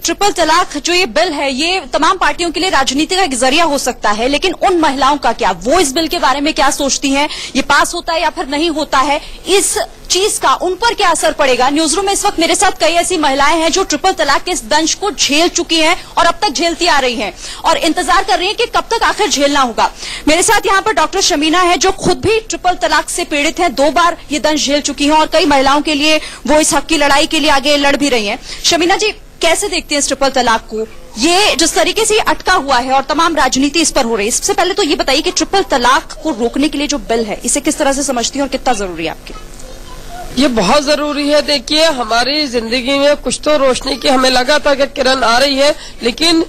Triple तलाक जो ये बिल है ये तमाम पार्टियों के लिए राजनीति का एक जरिया हो सकता है, लेकिन उन महिलाओं का क्या, वो इस बिल के बारे में क्या सोचती हैं, ये पास होता है या फिर नहीं होता है, इस चीज का उन पर क्या असर पड़ेगा। न्यूज रूम में इस वक्त मेरे साथ कई ऐसी महिलाएं हैं जो ट्रिपल तलाक के इस दंश को झेल चुकी हैं और अब तक झेलती आ रही हैं और इंतजार कर रही हैं कि कब तक आखिर झेलना होगा। मेरे साथ यहाँ पर डॉक्टर शमीना है जो खुद भी ट्रिपल तलाक से पीड़ित हैं, 2 बार ये दंश झेल चुकी हैं और कई महिलाओं के लिए वो इस हक की लड़ाई के लिए आगे लड़ भी रही हैं। शमीना जी, कैसे देखते हैं इस ट्रिपल तलाक को, ये जिस तरीके से अटका हुआ है और तमाम राजनीति इस पर हो रही है। सबसे पहले तो ये बताइए कि ट्रिपल तलाक को रोकने के लिए जो बिल है इसे किस तरह से समझती हैं और कितना जरूरी है आपके? ये बहुत जरूरी है। देखिए, हमारी जिंदगी में कुछ तो रोशनी की हमें लगा था कि किरण आ रही है, लेकिन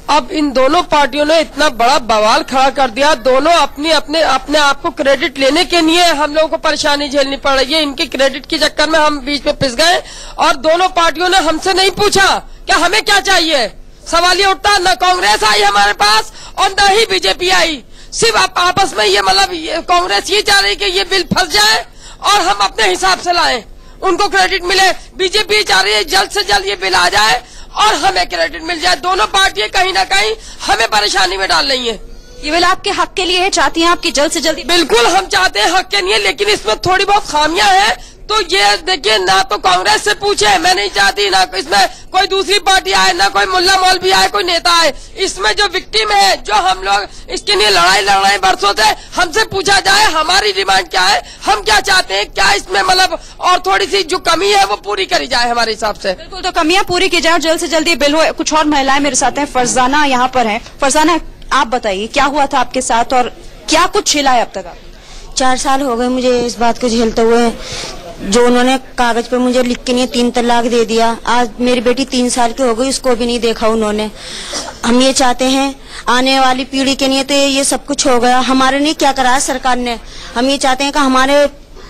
अब इन दोनों पार्टियों ने इतना बड़ा बवाल खड़ा कर दिया। दोनों अपने आप को क्रेडिट लेने के लिए हम लोगों को परेशानी झेलनी पड़ रही है। इनके क्रेडिट के चक्कर में हम बीच में पिस गए और दोनों पार्टियों ने हमसे नहीं पूछा कि हमें क्या चाहिए। सवाल ये उठता, न कांग्रेस आई हमारे पास और न ही बीजेपी आई। सिर्फ आपस में ये मतलब कांग्रेस ये चाह रही कि ये बिल फंस जाए और हम अपने हिसाब से लाएं, उनको क्रेडिट मिले। बीजेपी चाह रही है जल्द से जल्द ये बिल आ जाए और हमें क्रेडिट मिल जाए। दोनों पार्टियां कहीं ना कहीं हमें परेशानी में डाल रही हैं। ये बिल आपके हक के लिए है, चाहती हैं आपकी जल्द से जल्द? बिल्कुल हम चाहते हैं हक के लिए, लेकिन इसमें थोड़ी बहुत खामियां हैं। तो ये देखिए, ना तो कांग्रेस से पूछे, मैं नहीं चाहती ना इसमें कोई दूसरी पार्टी आए, ना कोई मुल्ला मौलवी आए, कोई नेता आए। इसमें जो विक्टिम है, जो हम लोग इसके लिए लड़ाई लड़ रहे हैं बरसों से, हमसे पूछा जाए हमारी डिमांड क्या है, हम क्या चाहते हैं, क्या इसमें मतलब और थोड़ी सी जो कमी है वो पूरी करी जाए हमारे हिसाब से। बिल्कुल, तो कमियां पूरी की जाए, जल्द से जल्द ये बिल हो। कुछ और महिलाएं मेरे साथ हैं, फरजाना यहाँ पर है। फरजाना, आप बताइए क्या हुआ था आपके साथ और क्या कुछ झेला है अब तक? 4 साल हो गए मुझे इस बात को झेलते हुए। जो उन्होंने कागज पे मुझे लिख के नहीं 3 तलाक दे दिया। आज मेरी बेटी 3 साल की हो गई, उसको भी नहीं देखा उन्होंने। हम ये चाहते हैं आने वाली पीढ़ी के लिए तो ये सब कुछ हो गया, हमारे लिए क्या करा है सरकार ने। हम ये चाहते हैं कि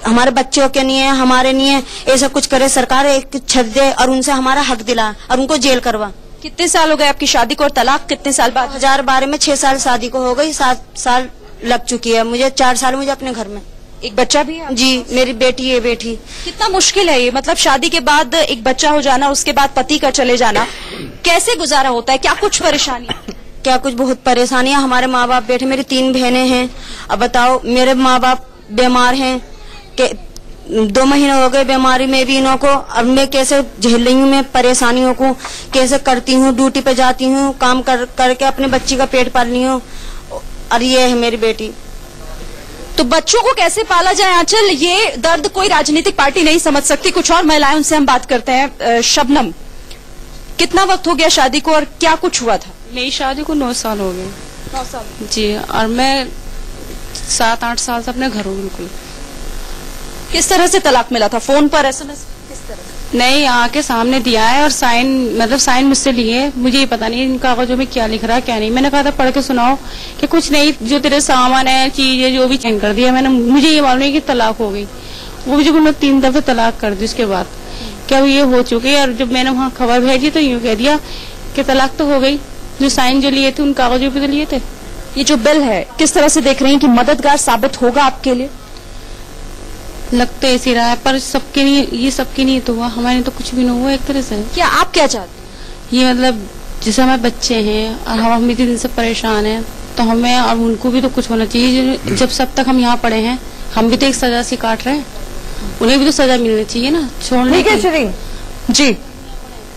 हमारे बच्चों के लिए, हमारे लिए ऐसा कुछ करे सरकार, एक छत दे और उनसे हमारा हक दिला और उनको जेल करवा। कितने साल हो गए आपकी शादी को और तलाक कितने साल बाद? 2012 में 6 साल शादी को हो गई, 7 साल लग चुकी है मुझे। 4 साल मुझे अपने घर में। एक बच्चा भी है? जी, मेरी बेटी है। बेटी कितना मुश्किल है ये, मतलब शादी के बाद एक बच्चा हो जाना, उसके बाद पति का चले जाना, कैसे गुजारा होता है, क्या कुछ परेशानी? क्या कुछ बहुत परेशानियां। हमारे माँ बाप बैठे, मेरी 3 बहनें हैं। अब बताओ, मेरे माँ बाप बीमार हैं, 2 महीने हो गए बीमारी में भी इन्हों को। अब मैं कैसे झेल रही हूँ, मैं परेशानियों को कैसे करती हूँ, ड्यूटी पे जाती हूँ, काम करके अपने बच्ची का पेट पाल रही हूँ और ये है मेरी बेटी। तो बच्चों को कैसे पाला जाए आंचल, ये दर्द कोई राजनीतिक पार्टी नहीं समझ सकती। कुछ और महिलाएं, उनसे हम बात करते हैं। शबनम, कितना वक्त हो गया शादी को और क्या कुछ हुआ था? मेरी शादी को 9 साल हो गए। 9 साल जी, और मैं 7-8 साल से अपने घर हूँ। बिल्कुल। किस तरह से तलाक मिला था? फोन पर, SMS, किस तरह? नहीं, आके सामने दिया है और साइन मुझसे लिए। मुझे ये पता नहीं इन कागजों में क्या लिख रहा है क्या नहीं। मैंने कहा था पढ़ के सुनाओ कि कुछ नहीं, जो तेरे सामान है, चीजें जो भी चेंज कर दिया मैंने। मुझे ये मालूम है कि तलाक हो गई। वो भी जब उन्होंने 3 दफे तलाक कर दी, उसके बाद क्या ये हो चुकी है। और जब मैंने वहाँ खबर भेजी तो यूँ कह दिया कि तलाक तो हो गई, जो साइन जो लिए थे उन कागजों पे तो लिए थे। ये जो बिल है किस तरह से देख रही हैं कि मददगार साबित होगा आपके लिए? लगता है ऐसी रहा है, पर सबके लिए, ये सबके लिए तो हुआ, हमारे तो कुछ भी नहीं हुआ एक तरह से। क्या आप क्या चाहते हैं? ये मतलब जैसे हमारे बच्चे हैं और हम इतने दिन से परेशान हैं, तो हमें और उनको भी तो कुछ होना चाहिए। जब सब तक हम यहाँ पड़े हैं, हम भी तो एक सजा सी काट रहे हैं, उन्हें भी तो सजा मिलनी चाहिए ना, छोड़ने। ठीक है शिरीन जी,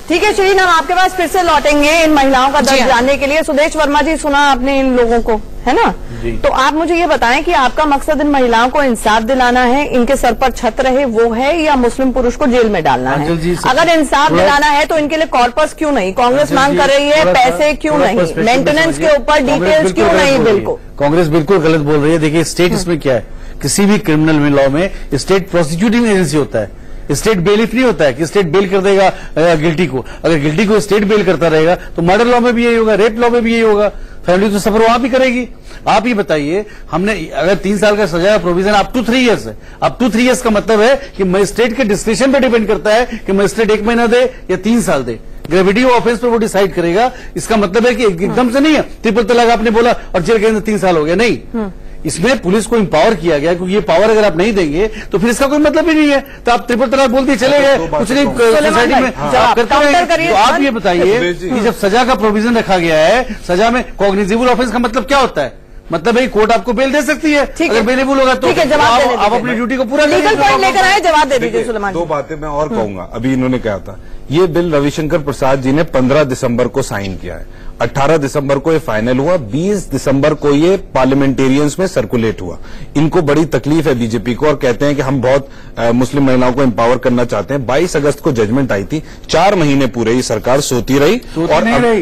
ठीक है शिरीन, हम आपके पास फिर से लौटेंगे इन महिलाओं का दर्द जानने के लिए। सुदेश वर्मा जी, सुना आपने इन लोगों को, है ना? तो आप मुझे ये बताएं कि आपका मकसद इन महिलाओं को इंसाफ दिलाना है, इनके सर पर छत रहे वो है, या मुस्लिम पुरुष को जेल में डालना है? अगर इंसाफ दिलाना है तो इनके लिए कॉर्पस क्यों नहीं? कांग्रेस मांग कर रही है, पैसे क्यों नहीं, मेंटेनेंस के ऊपर डिटेल्स क्यों नहीं? बिल्कुल, कांग्रेस बिल्कुल गलत बोल रही है। देखिए, स्टेट इसमें क्या है, किसी भी क्रिमिनल लॉ में स्टेट प्रोसिक्यूटिंग एजेंसी होता है, स्टेट बेलिफ नहीं होता है कि स्टेट बेल कर देगा गिल्टी को। अगर गिल्टी को स्टेट बेल करता रहेगा तो मर्डर लॉ में भी यही होगा, रेप लॉ में भी यही होगा, फैमिली तो सफर वहां भी करेगी। आप ये बताइए, हमने अगर 3 साल का सजा प्रोविजन अप टू 3 ईयर्स है, अप टू 3 ईयर्स का मतलब है कि मजिस्ट्रेट के डिस्क्रिप्शन पे डिपेंड करता है कि मजिस्ट्रेट 1 महीना दे या 3 साल दे। ग्रेविटी ऑफ ऑफेंस पर वो डिसाइड करेगा। इसका मतलब है कि एकदम से नहीं है ट्रिपल तलाक आपने बोला और जेल के अंदर 3 साल हो गया, नहीं। इसमें पुलिस को इंपावर किया गया, क्योंकि ये पावर अगर आप नहीं देंगे तो फिर इसका कोई मतलब ही नहीं है। तो आप ट्रिपल तलाक बोलते चले गए, कुछ नहीं सोसाइटी में करते रहेंगे। तो आप ये बताइए कि जब सजा का प्रोविजन रखा गया है, सजा में कॉग्निजेबल ऑफेंस का मतलब क्या होता है? मतलब भाई कोर्ट आपको बेल दे सकती है, अगर बेलेबल होगा तो आप अपनी ड्यूटी को पूरा लीगल पॉइंट लेकर आए, जवाब दे दीजिए सुलेमान। दो बातें मैं और कहूंगा। अभी इन्होंने कहा था ये बिल रविशंकर प्रसाद जी ने 15 दिसंबर को साइन किया है, 18 दिसंबर को ये फाइनल हुआ, 20 दिसंबर को ये पार्लियामेंटेरियंस में सर्कुलेट हुआ। इनको बड़ी तकलीफ है बीजेपी को और कहते हैं कि हम बहुत मुस्लिम महिलाओं को एम्पावर करना चाहते हैं। 22 अगस्त को जजमेंट आई थी, 4 महीने पूरे ये सरकार सोती रही और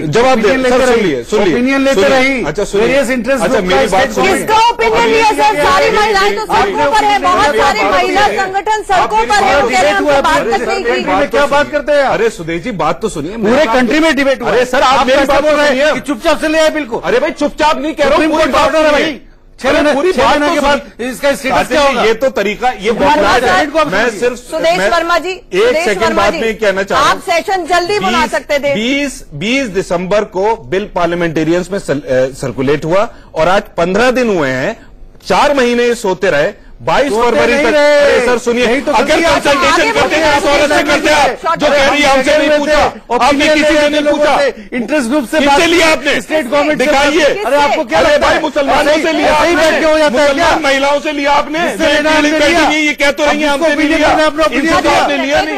जवाब सुन लिए। अच्छा सुनिए, अच्छा मेरी बात सुनिए। किसका ओपिनियन लिया सर? सारी महिलाएं तो सड़कों पर है, बहुत सारे महिला संगठन सड़कों पर है, कह रहे हैं हमको बात तक नहीं की। क्या बात करते हैं? अरे सुदेश जी बात तो सुनिए, पूरे कंट्री में डिबेट हुआ। अरे सर आप मेरी बात बोल रहे हैं कि चुपचाप से ले आए बिल को। अरे भाई चुपचाप नहीं कह रहा हूँ, पूरी बात है भाई। पूरी बात के बाद इसका स्टेटस क्या होगा? ये तो तरीका, ये मैं सिर्फ सुदेश वर्मा जी एक सेकंड बाद में कहना चाह रहा हूँ, आप सेशन जल्दी बुला सकते थे। 20 दिसंबर को बिल पार्लियामेंटेरियंस में सर्कुलेट हुआ और आज 15 दिन हुए हैं, 4 महीने सोते रहे। 22 फरवरी तक। सर सुनिए, अगर कंसल्टेशन करते हैं इस औरत से करते हैं जो कह रही है हमसे नहीं पूछा, आपने किसी से नहीं पूछा, इंटरेस्ट ग्रुप से किससे लिया आपने? स्टेट गवर्नमेंट दिखाइए। अरे आपको क्या लगता है? मुसलमानों से लिया, मुसलमान महिलाओं से लिया आपने, ये कह तो रही है हमसे नहीं लिया, इनसे तो आपने लिया नहीं।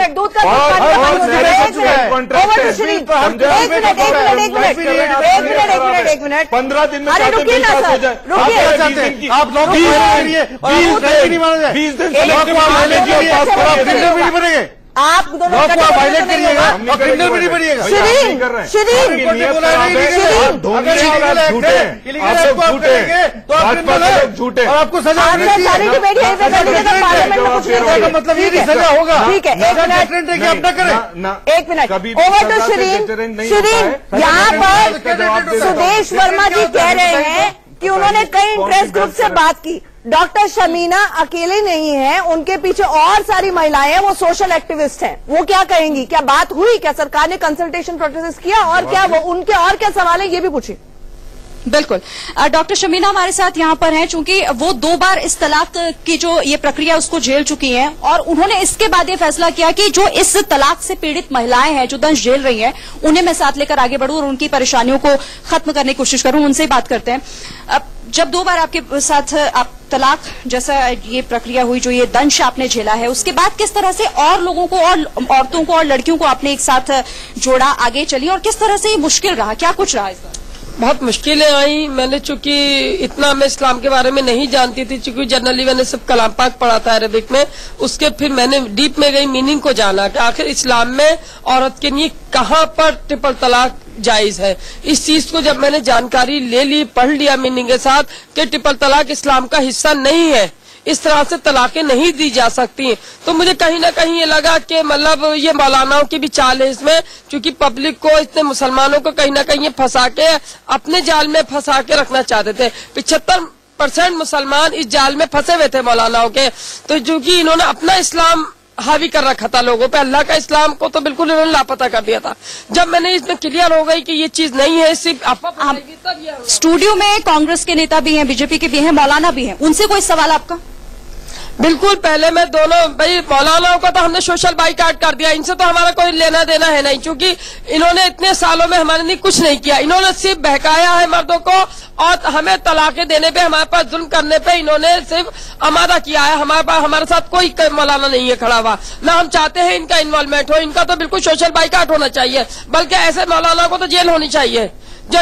15 दिन में आप लोग 20 दिन बनेंगे, आप दोनों वायलेट करिएगा और क्रिमिनल भी नहीं बनिएगा। झूठे और आपको सजा मतलब ये सजा होगा। ठीक है, अपना करें। एक मिनट, ओवर टू शिरीन। यहाँ पर सुदेश वर्मा जी कह रहे हैं कि उन्होंने कई इंटरेस्ट ग्रुप से बात की। डॉक्टर शमीना अकेले नहीं है, उनके पीछे और सारी महिलाएं हैं, वो सोशल एक्टिविस्ट हैं। वो क्या कहेंगी? क्या बात हुई? क्या सरकार ने कंसल्टेशन प्रोसेस किया? और क्या वो उनके और क्या सवाल है, ये भी पूछिए। बिल्कुल, डॉक्टर शमीना हमारे साथ यहाँ पर हैं, चूंकि वो 2 बार इस तलाक की जो ये प्रक्रिया उसको झेल चुकी हैं और उन्होंने इसके बाद ये फैसला किया कि जो इस तलाक से पीड़ित महिलाएं हैं जो दंश झेल रही हैं, उन्हें मैं साथ लेकर आगे बढ़ूं और उनकी परेशानियों को खत्म करने की कोशिश करूं। उनसे बात करते हैं। अब जब 2 बार आपके साथ आप तलाक जैसा ये प्रक्रिया हुई, जो ये दंश आपने झेला है, उसके बाद किस तरह से और लोगों को और औरतों को और लड़कियों को आपने एक साथ जोड़ा, आगे चली और किस तरह से ये मुश्किल रहा? क्या कुछ रहा इस बार? बहुत मुश्किलें आई। मैंने चूंकि इतना मैं इस्लाम के बारे में नहीं जानती थी, चूंकि जनरली मैंने सिर्फ कलाम पाक पढ़ा था अरबिक में, उसके फिर मैंने डीप में गई, मीनिंग को जाना कि आखिर इस्लाम में औरत के लिए कहाँ पर ट्रिपल तलाक जायज है। इस चीज को जब मैंने जानकारी ले ली, पढ़ लिया मीनिंग के साथ कि ट्रिपल तलाक इस्लाम का हिस्सा नहीं है, इस तरह से तलाकें नहीं दी जा सकती, तो मुझे कहीं ना कहीं ये लगा कि मतलब ये मौलानाओं की भी चाल है इसमें, क्योंकि पब्लिक को, इतने मुसलमानों को कहीं ना कहीं ये फंसा के अपने जाल में फंसा के रखना चाहते थे। 75% मुसलमान इस जाल में फंसे हुए थे मौलानाओं के। तो चूंकि इन्होंने अपना इस्लाम हावी कर रखा था लोगों पे, अल्लाह का इस्लाम को तो बिल्कुल इन्होंने लापता कर दिया था। जब मैंने इसमें क्लियर हो गई कि ये चीज नहीं है, सिर्फ स्टूडियो में कांग्रेस के नेता भी हैं, बीजेपी के भी हैं, मौलाना भी हैं, उनसे कोई सवाल आपका? बिल्कुल, पहले मैं दोनों भाई मौलानाओं को तो हमने सोशल बाइकाट कर दिया, इनसे तो हमारा कोई लेना देना है नहीं, क्योंकि इन्होंने इतने सालों में हमारे लिए कुछ नहीं किया। इन्होंने सिर्फ बहकाया है मर्दों को और हमें तलाकें देने पे, हमारे पास जुल्म करने पे इन्होंने सिर्फ आमादा किया है। हमारे पास, हमारे साथ कोई मौलाना नहीं है खड़ा हुआ, ना हम चाहते हैं इनका इन्वॉल्वमेंट हो। इनका तो बिल्कुल सोशल बाइकाट होना चाहिए, बल्कि ऐसे मौलाना को तो जेल होनी चाहिए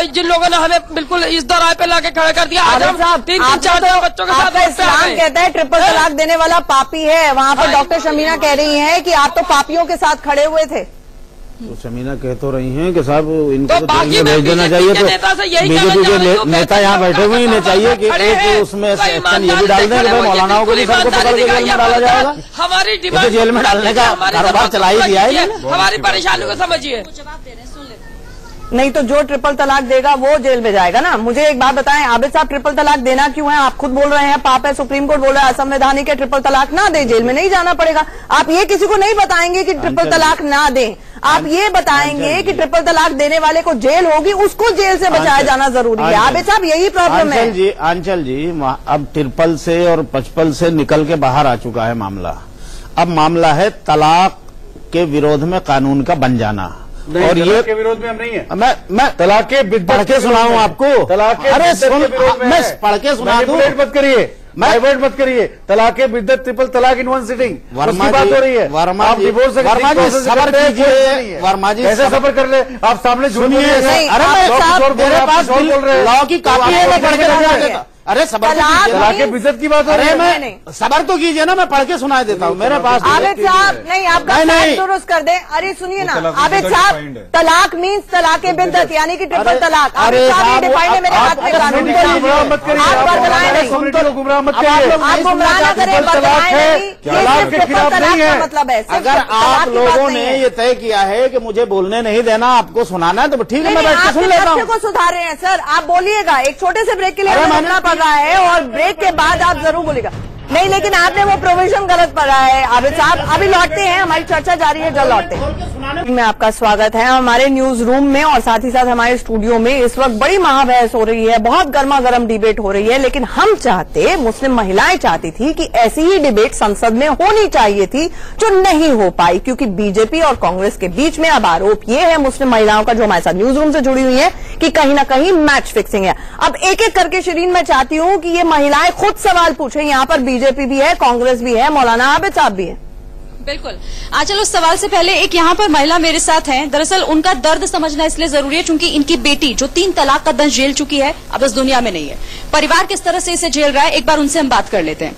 जिन लोगों ने हमें बिल्कुल इस दौरान पे लाके खड़ा कर दिया। आज हम 3-4 बच्चों के साथ इस्लाम कहता है ट्रिपल तलाक देने वाला पापी है। वहाँ पर डॉक्टर शमीना कह रही हैं कि आप तो पापियों के साथ खड़े हुए थे। तो शमीना कह तो रही हैं कि साहब इनको तो जेल में भेज देना चाहिए। तो बीजेपी के नेता यहाँ बैठे हुए, इन्हें चाहिए कि एक उसमें एक्शन ये भी डाल दें कि भाई मौलानाओं को भी सबको पकड़ के जेल में डाला जाएगा। हमारी तो जेल में डालने का कारोबार चला ही दिया है। हमारी परेशानी को समझिए। नहीं तो जो ट्रिपल तलाक देगा वो जेल में जाएगा ना। मुझे एक बात बताएं आबिद साहब, ट्रिपल तलाक देना क्यों है? आप खुद बोल रहे हैं पाप है, सुप्रीम कोर्ट बोल रहा है असंवैधानिक है, ट्रिपल तलाक ना दे, जेल में नहीं जाना पड़ेगा। आप ये किसी को नहीं बताएंगे कि ट्रिपल तलाक ना दें। आप ये बताएंगे कि ट्रिपल तलाक देने वाले को जेल होगी, उसको जेल से बचाया जाना जरूरी है। आबिद साहब यही प्रॉब्लम है। आंचल जी, अब ट्रिपल से और 55 से निकल के बाहर आ चुका है मामला। अब मामला है तलाक के विरोध में कानून का बन जाना। और ये के विरोध में हम नहीं है। मैं तलाक के पढ़ के सुनाऊं आपको? तलाक के अरे मैं पढ़ के सुना दूं? मत करिए, डाइवर्ट मत करिए। तलाक के बिद्दत ट्रिपल तलाक इन वन सिटिंग वर्मा बात हो रही है। वर्मा आप डिवोर्स वर्मा जी सबर कीजिए। वर्मा जी ऐसे सबर कर ले, आप सामने सुनिए। अरे मेरे पास लॉ की कॉपी है, मैं पढ़ के सुना देता। अरे सबर तलाक के बिद्दत की बात हो रही है। मैं सबर तो कीजिए ना, मैं पढ़ के सुना देता हूँ। मेरे पास आबिद साहब नहीं, आपका दुरुस्त कर दे। अरे सुनिए ना आबिद साहब, तलाक मीन्स तलाक बिद्दत यानी कि ट्रिपल तलाक। आबिद साहब डिफाइन है मेरे हाथ में कानून। मत करिए, आप बदलाएं नहीं, गुमराह मत करिए। आप गुमराह ना करें, बदलाएं नहीं। तलाक के खिलाफ नहीं है मतलब है। अगर आप लोगों ने ये तय किया है कि मुझे बोलने नहीं देना, आपको सुनाना है तो ठीक है, मैं बैठ के सुन लेता हूँ। को सुधार रहे हैं सर, आप बोलिएगा। एक छोटे से ब्रेक के लिए मानना पड़ रहा है और ब्रेक के बाद आप जरूर बोलेगा। नहीं, लेकिन आपने वो प्रोविजन गलत पढ़ा है। आबिद साहब अभी लौटते हैं, हमारी चर्चा जारी है, जल्द लौटते हैं। में आपका स्वागत है हमारे न्यूज रूम में और साथ ही साथ हमारे स्टूडियो में। इस वक्त बड़ी महाबहस हो रही है, बहुत गर्मा गर्म डिबेट हो रही है, लेकिन हम चाहते, मुस्लिम महिलाएं चाहती थी कि ऐसी ही डिबेट संसद में होनी चाहिए थी, जो नहीं हो पाई क्योंकि बीजेपी और कांग्रेस के बीच में अब आरोप ये है मुस्लिम महिलाओं का, जो हमारे साथ न्यूज रूम से जुड़ी हुई है, कि कहीं ना कहीं मैच फिक्सिंग है। अब एक एक करके शिरीन मैं चाहती हूं कि ये महिलाएं खुद सवाल पूछें। यहां पर बीजेपी भी है, कांग्रेस भी है, मौलाना आबिद साहब भी है। बिल्कुल। चलो उस सवाल से पहले एक यहाँ पर महिला मेरे साथ हैं। दरअसल उनका दर्द समझना इसलिए जरूरी है क्योंकि इनकी बेटी जो 3 तलाक का दंश झेल चुकी है, अब इस दुनिया में नहीं है। परिवार किस तरह से इसे झेल रहा है, एक बार उनसे हम बात कर लेते हैं।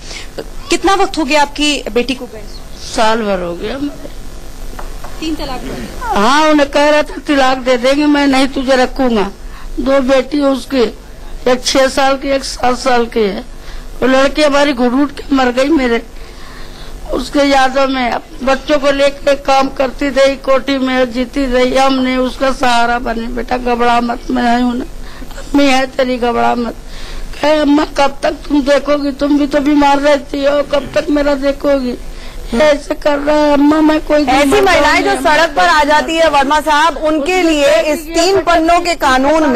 कितना वक्त हो गया आपकी बेटी को गए? साल भर हो गया। 3 तलाक? हाँ, उन्हें कह रहा था तलाक दे देंगे, मैं नहीं तुझे रखूंगा। 2 बेटी है उसकी, एक 6 साल की, एक 7 साल की है। वो लड़की हमारी घुट के मर गई मेरे। उसके यादों में बच्चों को लेकर काम करती रही, कोठी में जीती रही। हमने उसका सहारा बने। बेटा घबरा मत, मैं हूं ना, अम्मी है तेरी, घबरा मत। कहे अम्मा कब तक तुम देखोगी, तुम भी तो बीमार रहती हो, कब तक मेरा देखोगी? ऐसे कर रहा है अम्मा, मैं कोई ऐसी महिलाएं जो सड़क पर आ जाती है वर्मा साहब, उनके लिए इस 3 पन्नों के कानून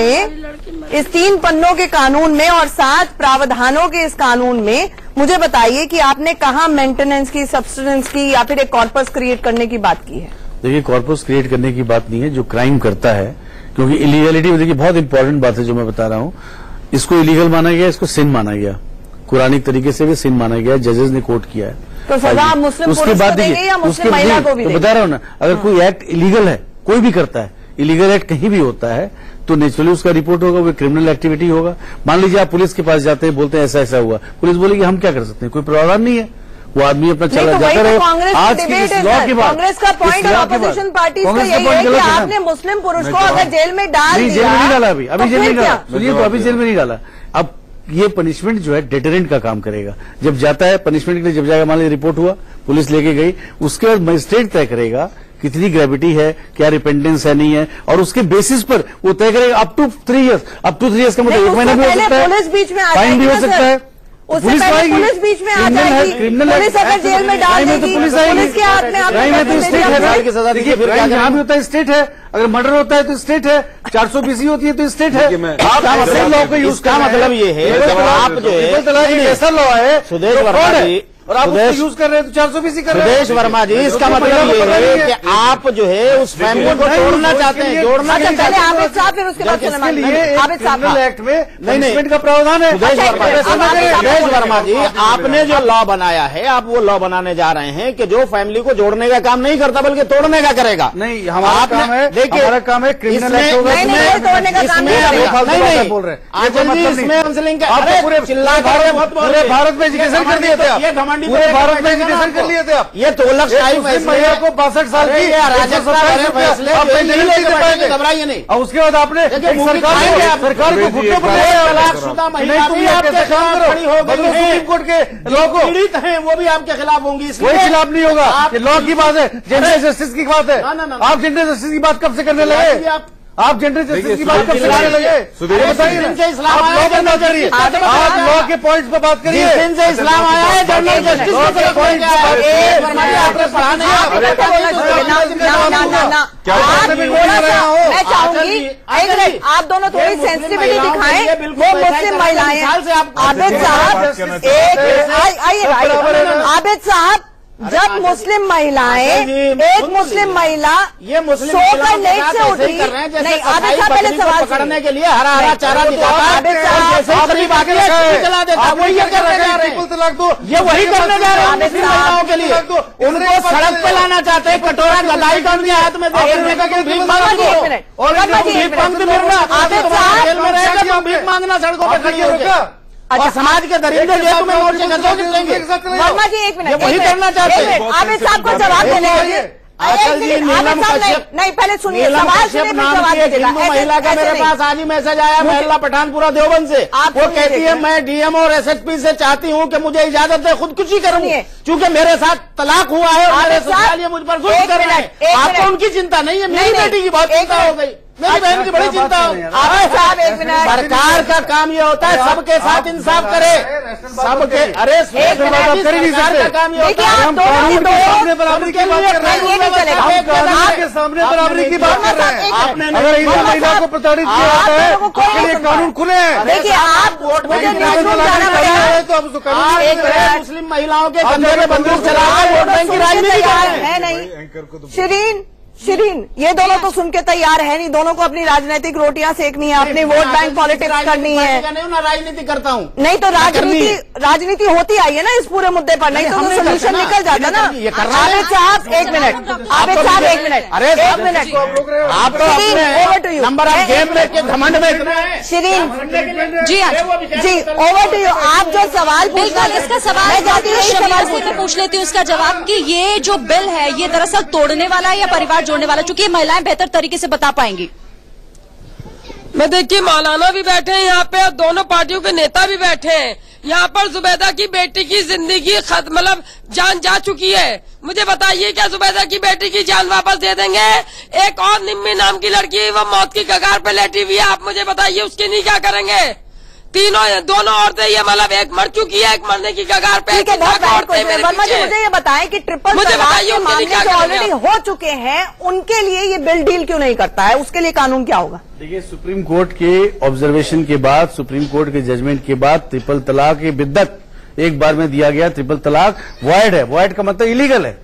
में, और 7 प्रावधानों के इस कानून में, मुझे बताइए कि आपने कहाँ मेंटेनेंस की, सब्सटेंस की, या फिर एक कॉर्पस क्रिएट करने की बात की है? देखिए, कॉर्पस क्रिएट करने की बात नहीं है। जो क्राइम करता है, क्योंकि इलीगलिटी में देखिए बहुत इंपॉर्टेंट बात है जो मैं बता रहा हूँ। इसको इलीगल माना गया, इसको सिन माना गया, कुरानिक तरीके से भी सिन माना गया, जजेस ने कोर्ट किया है। तो सजा मुस्लिम पुरुष को देंगे या मुस्लिम महिला को भी देंगे? तो बता रहा हूँ ना, अगर कोई एक्ट इलीगल है, कोई भी करता है, इलीगल एक्ट कहीं भी होता है, तो नेचुरली उसका रिपोर्ट होगा, वो क्रिमिनल एक्टिविटी होगा। मान लीजिए आप पुलिस के पास जाते हैं, बोलते हैं ऐसा ऐसा हुआ, पुलिस बोलेगी हम क्या कर सकते हैं, कोई प्रावधान नहीं है, वो आदमी अपना चला जाता रहे। आज की लॉ की बात, कांग्रेस का पॉइंट और अपोजिशन पार्टी का यही है कि आपने मुस्लिम पुरुष को अगर जेल में डाल दिया, जेल में नहीं डाला, अभी जेल में नहीं डाला, सुनिए, तो अभी जेल में नहीं डाला। अब ये पनिशमेंट जो है डेटरेंट का काम करेगा। जब जाता है पनिशमेंट के लिए, जब जाएगा, मान लीजिए रिपोर्ट हुआ, पुलिस लेके गई, उसके बाद मजिस्ट्रेट तय करेगा कितनी ग्रेविटी है, क्या रिपेंडेंस है, नहीं है, और उसके बेसिस पर वो तय करेगा up to 3 years. Up to 3 years का मतलब 1 महीना भी हो सकता है, पुलिस बीच में फाइन भी हो सकता है, पुलिस बीच में आ जाएगी। पुलिस अगर जेल में डाल देगी, पुलिस के हाथ में की सजा देखिए। फिर यहाँ भी होता है, स्टेट है, अगर मर्डर होता है तो स्टेट है, 420 होती है तो स्टेट है। आप लॉ को यूज का मतलब ये है, आप जो है ऐसा लॉ है सुदेश वर्मा जी, और आप उसको यूज कर रहे हैं तो 420 कर रहे हैं। सुदेश वर्मा जी, इसका मतलब ये है कि आप जो है उस फैमिली को तोड़ना चाहते हैं, जोड़ना चाहते हैं। आबिद साहब, फिर उसके बाद क्रिमिनल एक्ट में पनिशमेंट का प्रावधान है। सुदेश वर्मा जी, आपने जो लॉ बनाया है, आप वो लॉ बनाने जा रहे हैं कि जो फैमिली को जोड़ने का काम नहीं करता बल्कि तोड़ने का करेगा। नहीं, हमारा काम है, देखिए हमारा काम है क्रिमिनल एक्ट होगा, तोड़ने का काम नहीं बोल रहे हैं। इसमें काउंसलिंग पूरे भारत में एजुकेशन कर दिए थे आप, पूरे भारत में एजुकेशन कर लिए थे आप। ये 2 लाख महिला को 62 साल की घबराइए नहीं, और उसके बाद आपने सरकार को घुटने पर सुप्रीम कोर्ट के लॉ को पीड़ित हैं, वो भी आपके खिलाफ होंगी। कोई खिलाफ नहीं होगा, लॉ की बात है, जेंडर जस्टिस की बात है। आप जेंडर जस्टिस की बात कब से करने लगे? आप जेंडर जस्टिस की बात कब कराने लगे? बताइए ना, इस्लाम आप लॉ करना चाहिए, आप लॉ के पॉइंट्स पे बात करिए। जिस दिन से इस्लाम आया है जेंडर जस्टिस के पॉइंट आपने पढ़ा नहीं है। मैं चाहूंगी आप दोनों थोड़ी सेंसिटिविटी दिखाएं। वो मुस्लिम महिलाएं, आबिद साहब आबिद साहब, जब मुस्लिम महिलाएं, एक मुस्लिम महिला सोकर लेट से उठी, नहीं आबिद साहब पहले सवाल पकड़ने के लिए हरा हरा चारा दिखाता है, चला देता, वो ये करने जा रहे हैं, ये वही करने जा रहे हैं मुस्लिम महिलाओं के लिए। उनको सड़क पे लाना चाहते हैं, कटोरा गदाई का उनके हाथ में भीख मांगना सड़कों पर खड़ी होकर, और समाज के दरिंदे जो तुम्हें मोर्चे देंगे। वर्मा जी एक मिनट, वही करना चाहते हैं। आबिद साहब को जवाब देने के लिए नहीं, पहले सुनिए सवाल सुनिए, नाम की एक हिंदू महिला का मेरे पास आज ही मैसेज आया महिला पठानपुरा देवबंद से। वो कहती है मैं डीएमओ और एसएसपी से चाहती हूँ कि मुझे इजाजत दे, खुदकुशी करूंगी, क्योंकि मेरे साथ तलाक हुआ है और मेरे ससुराल मुझ पर जुल्म कर रहे हैं। आपको उनकी चिंता नहीं है, मेरी बेटी की बहुत चिंता हो गई, मेरी बहन की बड़ी चिंता हो। साहब एक मिनट, सरकार का काम ये होता है सबके साथ इंसाफ करे, सबके। अरे कर ही नहीं सकते, काम ये होता है सामने बराबरी की बात कर रहे हैं, सामने बराबरी की बात कर रहे हैं। आपने अगर हिंदू महिला को प्रताड़ित किया जाता है उसके लिए कानून खुले हैं। देखिए आप मुझे मुस्लिम महिलाओं के कंधे में बंदूक चलाकर वोट बैंक की राजनीति है नहीं। शिरीन ये दोनों तो सुन के तैयार है नहीं, दोनों को अपनी राजनीतिक रोटियां सेकनी है, अपनी वोट बैंक पॉलिटिक्स करनी है। नहीं राजनीति करता हूँ, नहीं तो राजनीति होती आई है ना इस पूरे मुद्दे पर, नहीं तो सोल्यूशन निकल जाता ना। आबिद साहब एक मिनट, आबिद साहब एक मिनट, अरे एक मिनट, आप over to you, number of game में घमंड में इतना है। शिरीन जी जी ओवर टू यू। आप जो सवाल बिल्कुल इसका सवाल सवाल से मैं पूछ लेती हूँ उसका जवाब कि ये जो बिल है ये दरअसल तोड़ने वाला है या परिवार जोड़ने वाला, चूंकि ये महिलाएं बेहतर तरीके से बता पाएंगी। मैं देखिए मौलाना भी बैठे हैं यहाँ पे और दोनों पार्टियों के नेता भी बैठे हैं। यहाँ पर जुबैदा की बेटी की जिंदगी मतलब जान जा चुकी है। मुझे बताइए क्या जुबैदा की बेटी की जान वापस दे देंगे? एक और निम्मी नाम की लड़की वो मौत की कगार पे लेटी हुई है, आप मुझे बताइए उसके नहीं क्या करेंगे? दोनों औरतें ये मतलब एक मर चुकी है, एक मरने की कगार पे। वर्मा जी मुझे ये बताएं कि ट्रिपल तलाक के मामले जो ऑलरेडी हो चुके हैं उनके लिए ये बिल डील क्यों नहीं करता है? उसके लिए कानून क्या होगा? देखिए सुप्रीम कोर्ट के ऑब्जर्वेशन के बाद, सुप्रीम कोर्ट के जजमेंट के बाद ट्रिपल तलाक की बिद्दत एक बार में दिया गया। ट्रिपल तलाक वॉइड है, वॉइड का मतलब इलीगल है।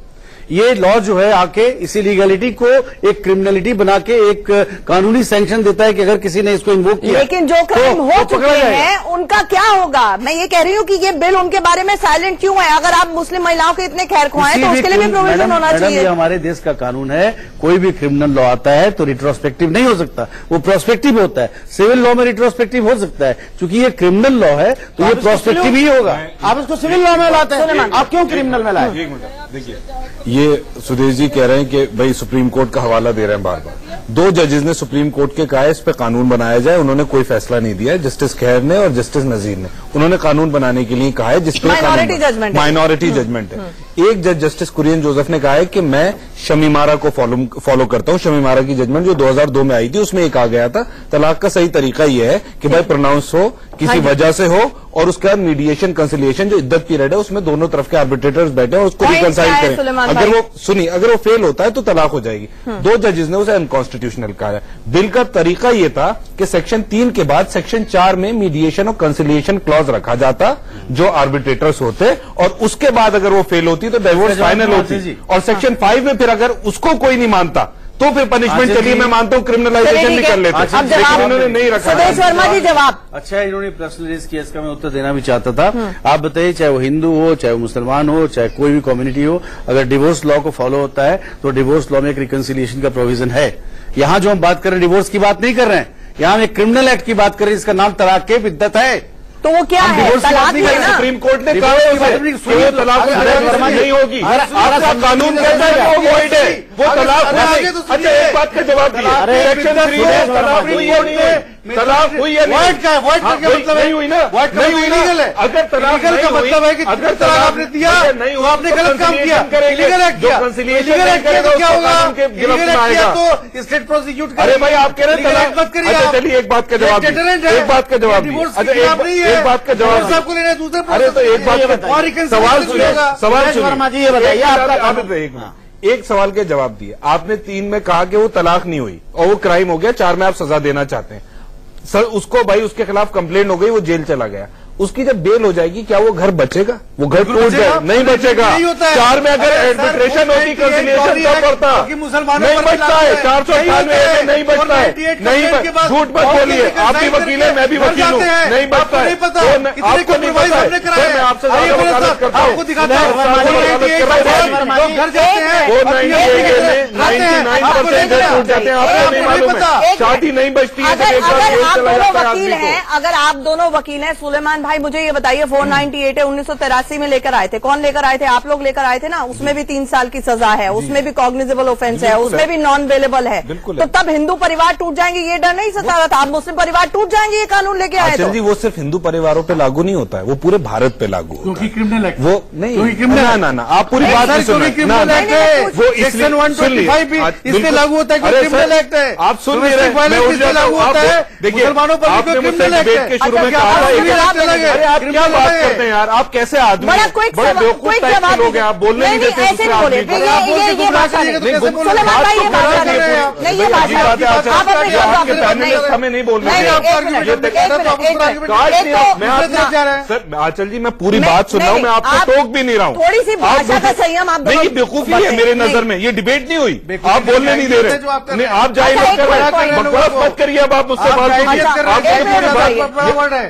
ये लॉ जो है आके इसी लीगलिटी को एक क्रिमिनलिटी बना के एक कानूनी सैंक्शन देता है कि अगर किसी ने इसको इन्वोक किया, लेकिन जो क्राइम हो चुके हैं उनका क्या होगा? मैं ये कह रही हूँ कि ये बिल उनके बारे में साइलेंट क्यों है? अगर आप मुस्लिम महिलाओं के इतने खैर खुआएं तो उसके लिए भी प्रोविजन होना चाहिए। ये हमारे देश का कानून है, कोई भी क्रिमिनल लॉ आता है तो रिट्रोस्पेक्टिव नहीं हो सकता, वो प्रोस्पेक्टिव होता है। सिविल लॉ में रिट्रोस्पेक्टिव हो सकता है, क्योंकि ये क्रिमिनल लॉ है तो ये प्रोस्पेक्टिव ही होगा। आप इसको सिविल लॉ में लाते हैं, आप क्यों क्रिमिनल में लाए? देखिए ये सुदेश जी कह रहे हैं कि भाई सुप्रीम कोर्ट का हवाला दे रहे हैं बार बार। दो जजेस ने सुप्रीम कोर्ट के कहा है इस पे कानून बनाया जाए, उन्होंने कोई फैसला नहीं दिया है। जस्टिस खैर ने और जस्टिस नजीर ने उन्होंने कानून बनाने के लिए कहा है जिसपे माइनॉरिटी जजमेंट है। एक जज जस्टिस कुरियन जोसेफ ने कहा है कि मैं शमीमारा को फॉलो करता हूं। शमीमारा की जजमेंट जो 2002 में आई थी उसमें एक आ गया था तलाक का सही तरीका यह है कि भाई प्रोनाउंस हो, किसी वजह से हो, और उसके बाद मीडिएशन कंसिलिएशन जो इद्दत पीरियड है उसमें दोनों तरफ के आर्बिट्रेटर्स बैठे और उसको रिकंसाइल करें। अगर वो फेल होता है तो तलाक हो जाएगी। दो जजेस ने उसे अनकॉन्स्टिट्यूशनल कहा है। बिल का तरीका यह था कि सेक्शन 3 के बाद सेक्शन 4 में मीडिएशन और कंसिलिएशन क्लॉज रखा जाता जो आर्बिट्रेटर्स होते, और उसके बाद अगर वो फेल होती तो डिवोर्स फाइनल होती, और सेक्शन 5 में फिर अगर उसको कोई नहीं मानता तो फिर पनिशमेंट चलिए मैं मानता हूँ क्रिमिनलाइजेशन भी कर लेते, लेकिन उन्होंने नहीं रखा। सुदेश वर्मा जी जवाब। अच्छा इन्होंने प्रश्न रेज किया, इसका मैं उत्तर देना भी चाहता था। आप बताइए चाहे वो हिंदू हो, चाहे वो मुसलमान हो, चाहे कोई भी कम्युनिटी हो, अगर डिवोर्स लॉ को फॉलो होता है तो डिवोर्स लॉ में एक रिकंसिलिएशन का प्रोविजन है। यहाँ जो हम बात कर रहे हैं डिवोर्स की बात नहीं कर रहे हैं, यहाँ हम एक क्रिमिनल एक्ट की बात कर रहे हैं, इसका नाम तलाक के बिद्दत है। तो वो क्या है? तलाक ही है ना? सुप्रीम कोर्ट ने कहा तलाक नहीं होगी, कानून कहता है वो वॉइड है, वो तलाक। अच्छा एक बात का जवाब दिया, तलाक हुई है वॉइड का मतलब नहीं हुई ना, नहीं हुई ना। अगर तलाक का मतलब है कि अगर तलाक आपने दिया नहीं, वो आपने गलत काम किया, इलीगल एक्ट किया, इलीगल एक्ट किया तो क्या होगा, इलीगल एक्ट किया तो स्टेट प्रोसिक्यूट। अरे भाई आप कह रहे हैं तलाक मत करिए। अच्छा चलिए एक बात का जवाब, एक बात का जवाब, अच्छा एक बात का जवाब सबको लेना दूसरे। अरे तो एक बात सवाल सुनिए, सवाल वर्मा जी ये बताइए आपका एक सवाल के जवाब दिए आपने। 3 में कहा कि वो तलाक नहीं हुई और वो क्राइम हो गया, 4 में आप सजा देना चाहते हैं सर। उसको भाई उसके खिलाफ कंप्लेंट हो गई, वो जेल चला गया। उसकी जब बेल हो जाएगी क्या वो घर बचेगा? वो घर टूट जाएगा? नहीं बचेगा। 4 में अगर एडमिट्रेशन होती, कंसिलिएशन तो पड़ता, नहीं बचता है। 498 में नहीं बचता है। नहीं, झूठ मत बोलिए, आप भी वकील है, मैं भी वकील हूँ, नहीं बचता है। आपको नहीं पता है, मैं आपसे ज्यादा वकालत करता हूँ। 99% घर टूट जाते हैं, आपको नहीं मालूम है। शादी नहीं बचती है जब एक बार जेल चला जाता है आदमी को। अगर आप दोनों वकील हैं, सुलेमान भाई मुझे ये बताइए 498 है 1983 में लेकर आए थे, कौन लेकर आए थे? आप लोग लेकर आए थे ना। उसमें भी 3 साल की सजा है, उसमें भी कॉग्निजेबल ऑफेंस है, उसमें भी नॉन वेलेबल है। तो तब हिंदू परिवार टूट जाएंगे ये डर नहीं सता रहा था? आप मुस्लिम परिवार टूट जाएंगे ये कानून लेके आए तो? जी वो सिर्फ हिंदू परिवारों पे लागू नहीं होता है, वो पूरे भारत पे लागू होता है। क्रिमिनल एक्ट वो नहीं ना आप पूरी बात नहीं सुन रहे। वो सेक्शन 125 भी इसमें लागू होता है, क्रिमिनल एक्ट है। आप सुन नहीं रहे, लागू होता है मुसलमानों पर क्रिमिनल एक्ट है। के शुरू में कहा आप क्या बात करते हैं यार? आप कैसे आदमी बड़े बेवकूफ टाइप के लोग हैं, आप बोलने नहीं देते दूसरे आदमी को। हमें नहीं बोलने आंचल जी, मैं पूरी बात सुन रहा हूँ, मैं आपको टोक भी नहीं रहा हूँ। थोड़ी सी भाषा का संयम आप नहीं, बेवकूफी है मेरे नजर में, ये डिबेट नहीं हुई। आप बोलने नहीं दे रहे, नहीं आप जाहिर बकवास मत करिए। अब आप मुझसे बात कीजिए,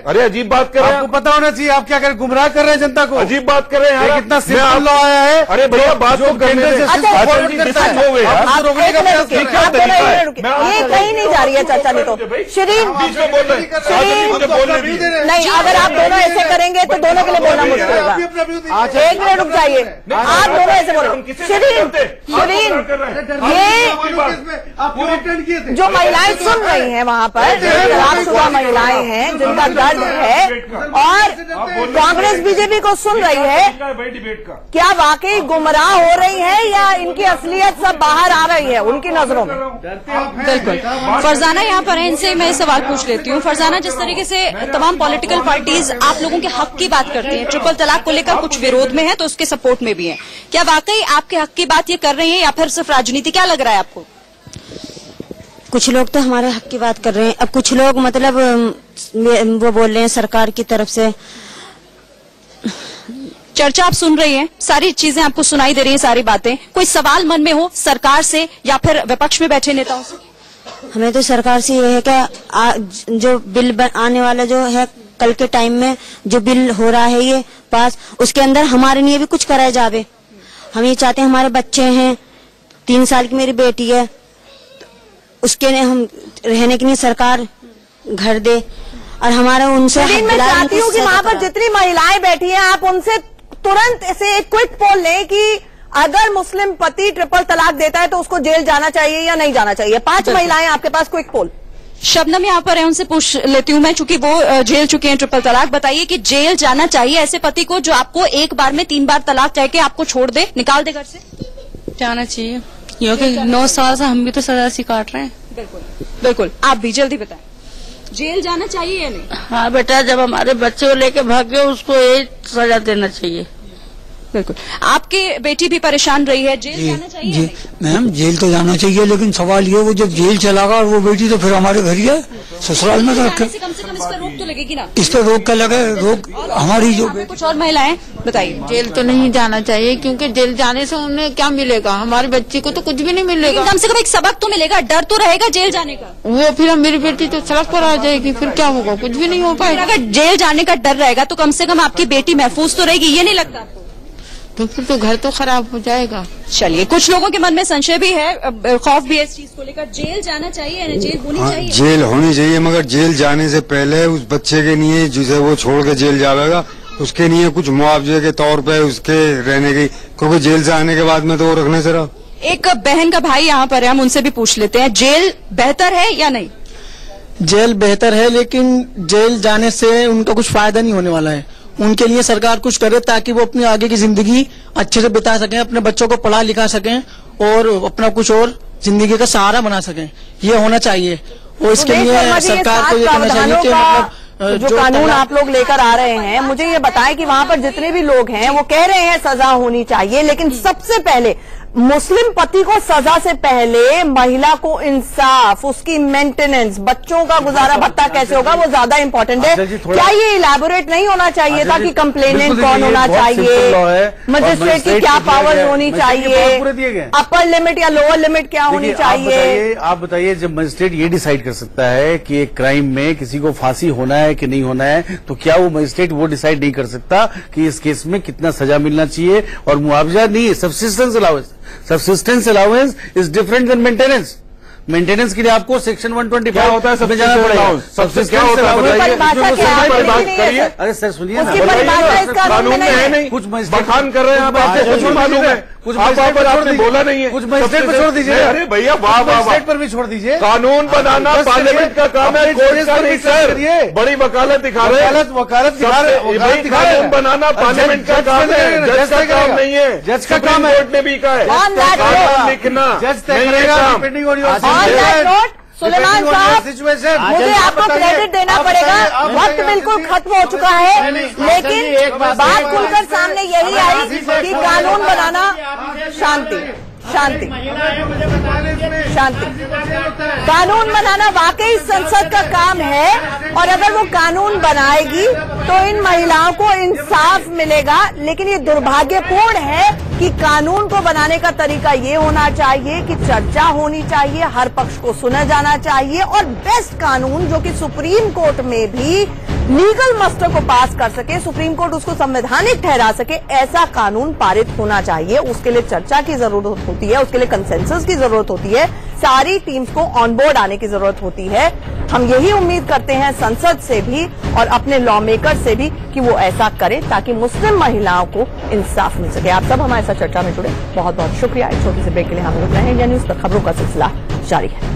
अरे अजीब बात कर रहे हैं। आपको पता होना चाहिए आप क्या कर गुमराह कर रहे हैं जनता को, अजीब बात कर रहे हैं यार। कितना सिंपल लॉ आया है। अरे भैया बात तो करने ये कहीं नहीं जा रही है चर्चा में। तो शिरीन नहीं, अगर आप दोनों ऐसे करेंगे तो दोनों के लिए बोलना मुश्किल होगा। 1 मिनट रुक जाइए, आप दोनों ऐसे बोलो। शिरीन ये जो महिलाएं सुन रही हैं वहाँ पर, तलाकशुदा महिलाएं हैं जिनका दर्द है, और कांग्रेस बीजेपी को सुन रही है, क्या वाकई गुमराह हो रही है या इनकी असलियत सब बाहर आ रही है उनकी नजरों में? बिल्कुल। फरजाना यहाँ पर है, इनसे मैं सवाल पूछ लेती हूँ। फरजाना, जिस तरीके से तमाम पॉलिटिकल पार्टीज आप लोगों के हक की बात करती हैं, ट्रिपल तलाक को लेकर कुछ विरोध में है तो उसके सपोर्ट में भी है, क्या वाकई आपके हक की बात ये कर रही है या फिर सिर्फ राजनीति? क्या लग रहा है आपको? कुछ लोग तो हमारे हक की बात कर रहे हैं, अब कुछ लोग मतलब वो बोल रहे हैं सरकार की तरफ से। चर्चा आप सुन रही हैं, सारी चीजें आपको सुनाई दे रही हैं, सारी बातें। कोई सवाल मन में हो सरकार से या फिर विपक्ष में बैठे नेताओं से? हमें तो सरकार से ये है कि जो बिल आने वाला जो है कल के टाइम में, जो बिल हो रहा है ये पास, उसके अंदर हमारे लिए भी कुछ कराया जावे। हम ये चाहते हैं, हमारे बच्चे हैं, 3 साल की मेरी बेटी है, उसके लिए हम रहने के लिए सरकार घर दे, और हमारा उनसे मैं चाहती हूँ कि वहाँ पर जितनी महिलाएं बैठी हैं आप उनसे तुरंत ऐसे एक क्विक पोल लें कि अगर मुस्लिम पति ट्रिपल तलाक देता है तो उसको जेल जाना चाहिए या नहीं जाना चाहिए। 5 महिलाएं आपके पास, क्विक पोल। शबनम यहाँ पर है, उनसे पूछ लेती हूँ मैं, चूंकि वो जेल चुके हैं ट्रिपल तलाक। बताइए कि जेल जाना चाहिए ऐसे पति को जो आपको एक बार में 3 बार तलाक कह के आपको छोड़ दे, निकाल दे घर से? जाना चाहिए, क्योंकि 9 साल से हम भी तो सजा सी काट रहे हैं। बिल्कुल बिल्कुल, आप भी जल्दी बताएं, जेल जाना चाहिए या नहीं? हाँ बेटा, जब हमारे बच्चे को लेके भाग गए उसको ये सजा देना चाहिए। बिल्कुल। आपकी बेटी भी परेशान रही है, जेल जाना चाहिए? जी मैम, जेल तो जाना चाहिए, लेकिन सवाल ये, वो जब जेल चला गया और वो बेटी तो फिर हमारे घर ही है, ससुराल में तो रखे। कम से कम इस पर रोक तो लगेगी ना? इस पर रोक क्या लगे? रोक हमारी जो कुछ और महिलाएं बताइए। जेल तो नहीं जाना चाहिए, क्योंकि जेल जाने से उन्हें क्या मिलेगा? हमारी बच्ची को तो कुछ भी नहीं मिलेगा। कम से कम एक सबक तो मिलेगा, डर तो रहेगा जेल जाने का। वो फिर मेरी बेटी तो सड़क पर आ जाएगी, फिर क्या होगा? कुछ भी नहीं हो पाएगा। अगर जेल जाने का डर रहेगा तो कम से कम आपकी बेटी महफूज तो रहेगी, ये नहीं लगता आपको? तो फिर तो घर तो खराब हो जाएगा। चलिए, कुछ लोगों के मन में संशय भी है, खौफ भी है इस चीज को लेकर। जेल जाना चाहिए या जेल होनी चाहिए? जेल होनी चाहिए, मगर जेल जाने से पहले उस बच्चे के लिए जिसे वो छोड़ के जेल जाएगा उसके लिए कुछ मुआवजे के तौर पे उसके रहने की, क्योंकि जेल से आने के बाद में तो वो रखने से रहा। एक बहन का भाई यहाँ पर है, हम उनसे भी पूछ लेते हैं, जेल बेहतर है या नहीं? जेल बेहतर है, लेकिन जेल जाने से उनका कुछ फायदा नहीं होने वाला है। उनके लिए सरकार कुछ करे ताकि वो अपनी आगे की जिंदगी अच्छे से बिता सकें, अपने बच्चों को पढ़ा लिखा सकें और अपना कुछ और जिंदगी का सहारा बना सकें। ये होना चाहिए और इसके लिए सरकार को ये करना चाहिए कि मतलब जो कानून आप लोग लेकर आ रहे हैं, मुझे ये बताएं कि वहाँ पर जितने भी लोग हैं वो कह रहे हैं सजा होनी चाहिए, लेकिन सबसे पहले मुस्लिम पति को सजा से पहले महिला को इंसाफ, उसकी मेंटेनेंस, बच्चों का गुजारा भत्ता कैसे होगा वो ज्यादा इंपॉर्टेंट है। क्या ये इलैबोरेट नहीं होना चाहिए था कि कंप्लेनेंट कौन होना चाहिए, मजिस्ट्रेट की क्या पावर्स होनी चाहिए, अपर लिमिट या लोअर लिमिट क्या होनी चाहिए? आप बताइए, जब मजिस्ट्रेट ये डिसाइड कर सकता है कि एक क्राइम में किसी को फांसी होना है कि नहीं होना है, तो क्या वो मजिस्ट्रेट वो डिसाइड नहीं कर सकता कि इस केस में कितना सजा मिलना चाहिए? और मुआवजा नहीं, subsistence allowance. Subsistence allowance is different than maintenance. Maintenance के लिए आपको सेक्शन 125 होता है, में जाना पड़ेगा। सब्सिस्टेंस बताइए। अरे सर सुनिए ना, कानून में है नहीं, कुछ बखान कर रहे हैं आप, आपको कुछ मालूम है, कुछ मजिस्ट्रेट पर आपने बोला नहीं है, कुछ मजिस्ट्रेट पर छोड़ दीजिए। अरे भैया वाह वाह, मजिस्ट्रेट पर भी छोड़ दीजिए। कानून बनाना पार्लियामेंट का काम है, कोर्ट का नहीं सर। बड़ी वकालत दिखा रहे हैं, वकालत कानून बनाना पार्लियामेंट का काम है, जज का काम नहीं है। जज का काम है, कोर्ट ने भी कहा है कानून लिखना, जज तय करेगा डिपेंडिंग ऑन योर सुलेमान साहब, मुझे आपको क्रेडिट देना पड़ेगा, वक्त बिल्कुल खत्म हो चुका है, लेकिन बात खुलकर सामने यही आई कि कानून बनाना शांति शांति शांति कानून बनाना वाकई संसद का काम है, और अगर वो कानून बनाएगी तो इन महिलाओं को इंसाफ मिलेगा। लेकिन ये दुर्भाग्यपूर्ण है कि कानून को बनाने का तरीका ये होना चाहिए कि चर्चा होनी चाहिए, हर पक्ष को सुना जाना चाहिए, और बेस्ट कानून जो कि सुप्रीम कोर्ट में भी लीगल मस्टर को पास कर सके, सुप्रीम कोर्ट उसको संवैधानिक ठहरा सके, ऐसा कानून पारित होना चाहिए। उसके लिए चर्चा की जरूरत होती है, उसके लिए कंसेंसस की जरूरत होती है, सारी टीम्स को ऑन बोर्ड आने की जरूरत होती है। हम यही उम्मीद करते हैं संसद से भी और अपने लॉ मेकर से भी कि वो ऐसा करे ताकि मुस्लिम महिलाओं को इंसाफ मिल सके। आप सब हमारे साथ चर्चा में जुड़े, बहुत बहुत शुक्रिया। एक छोटी सी ब्रेक के लिए हम लोग रहे हैं। इंडिया न्यूज पर खबरों का सिलसिला जारी है।